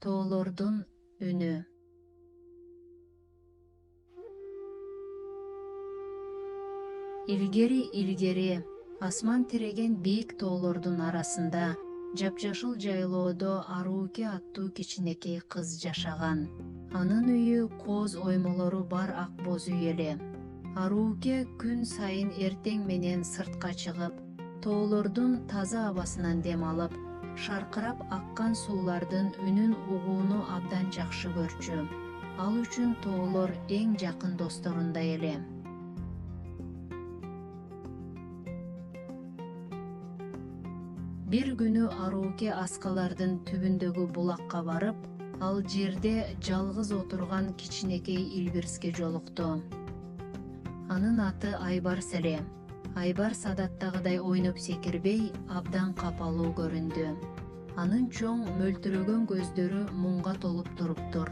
Тоолордун үнү. Илгери асман тиреген бийик тоолордун арасында жапжашыл жайлоодо Аруке аттуу кичинекей кыз жашаган. Анын үйү кооз оймолору бар ак боз үй эле. Аруке күн сайын эртең менен сыртка чыгып, тоолордун таза абасынан дем алып, шаркырап аккан суулардын үнүн угууну абдан жакшы көрчү. Ал үчүн тоолор эң жакын досторундай эле. Бир күнү Аруке аскалардын түбүндөгү булакка барып, ал жерде жалгыз отурган кичинекей Илбирске жолукту. Анын аты Айбарс эле. Айбарс адаттагыдай ойноп секирбей, абдан капалуу көрүндү. Анын чоң мөлтүрөгөн көздөрү муңга толуп туруптур.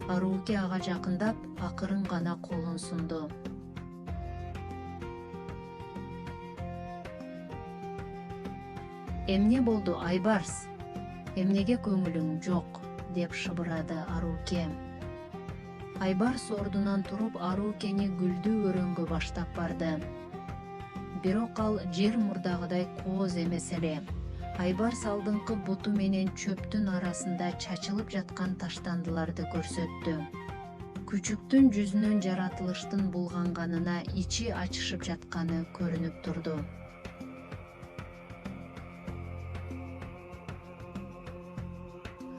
Аруке ага жакындап, акырын гана колун сунду. «Эмне болду, Айбарс? Эмнеге көңүлүң жок?» деп шыбырады Аруке. Айбарс ордунан туруп Арукени гүлдүү өрөнгө баштап барды. Бирок ал жер мурдагыдай кооз эмес эле. Айбарс алдыңкы буту менен чөптүн арасында чачылып жаткан таштандыларды көрсөттү. Күчүктүн жүзүнөн жаратылыштын булганганына ичи ачышып жатканы көрүнүп турду.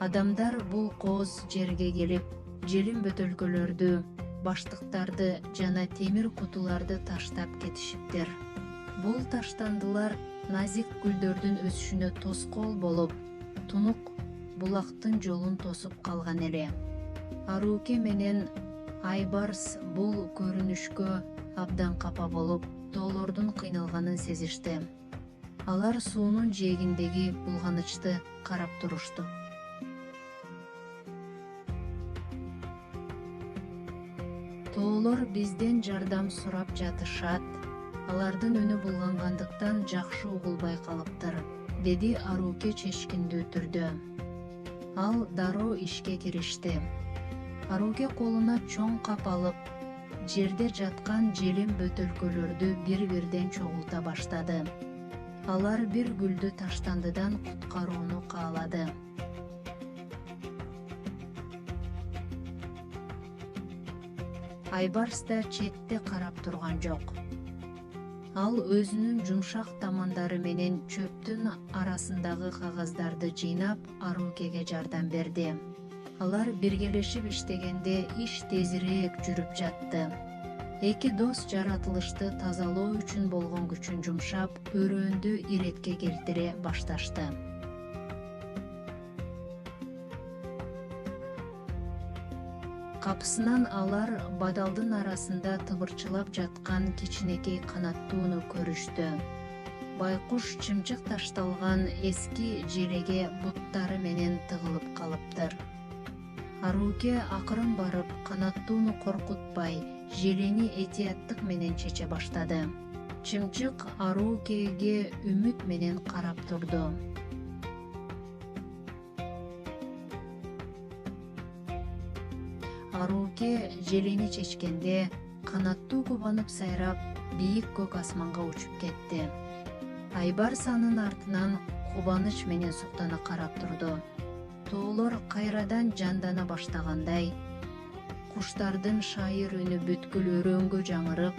Адамдар бул кооз жерге келип, желим бөтөлкөлөрдү, баштыктарды жана темир кутуларды таштап кетишиптир. Бул таштандылар назик гүлдөрдүн өсүшүнө тоскоол болуп, тунук булактын жолун тосуп калган эле. Аруке менен Айбарс бул көрүнүшкө абдан капа болуп, тоолордун кыйналганын сезишти. Алар суунун жээгиндеги булганычты карап турушту. Тоолор бизден жардам сурап жатышат. Алардын үнү булгангандыктан жакшы угулбай калыптыр, деди Аруке чечкиндүү түрдө. Ал дароо ишке киришти. Аруке колуна чоң кап алып, жерде жаткан желим бөтөлкөлөрдү бир-бирден чогулта баштады. Алар бир гүлдү таштандыдан куткарууну каалады. Айбарс да четте карап турган жок. Ал өзүнүн жумшак тамандары менен чөптүн арасындагы кагаздарды жыйнап, Арукеге жардам берди. Алар биргелешип иштегенде иш тезирээк жүрүп жатты. Эки дос жаратылышты тазалоо үчүн болгон күчүн жумшап, өрөөндү иретке келтире башташты. Капысынан алар бадалдын арасында тыбырчылап жаткан кичинекей канаттууну көрүштү. Байкуш чымчык ташталган эски желеге буттары менен тыгылып калыптыр. Аруке акырын барып, канаттууну коркутпай, желени этияттык менен чече баштады. Чымчык Арукеге үмүт менен карап турду. Аруке желени чечкенде, канаттуу кубанып сайрап, бийик көк асманга учуп кетти. Айбарс анын артынан кубаныч менен суктана карап турду. Тоолор кайрадан жандана баштагандай, куштардын шайыр үнү бүткүл өрөөнгө жаңырып,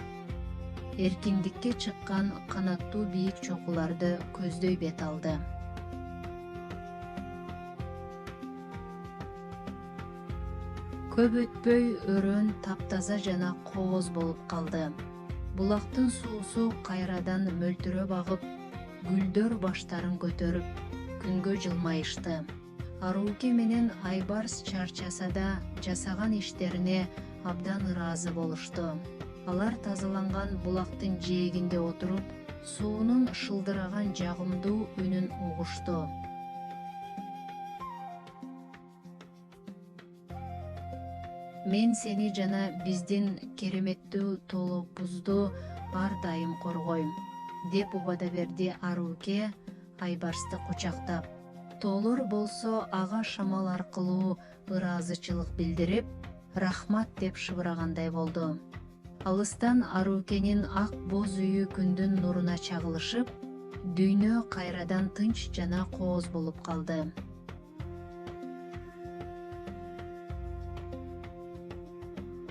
эркиндикке чыккан канаттуу бийик чокуларды көздөй бет алды. Көп өтпөй өрөөн таптаза жана кооз болуп калды. Булактын суусу кайрадан мөлтүрөп агып, гүлдөр баштарын көтөрүп, күнгө жылмайышты. Аруке менен Айбарс чарчаса да жасаган иштерине абдан ыраазы болушту. Алар тазаланган булактын жээгинде отуруп, суунун шылдыраган жагымдуу үнүн угушту. Мен сени жана биздин кереметтүү тоолорубузду ар дайым коргойм, деп убада берди Аруке Айбарсты кучактап. тоолор болсо ага шамал аркылуу ыраазычылык билдирип, рахмат деп шыбырагандай болду. Алыстан Арукенин ак боз үйү күндүн нуруна чагылышып, дүйнө кайрадан тынч жана кооз болуп калды.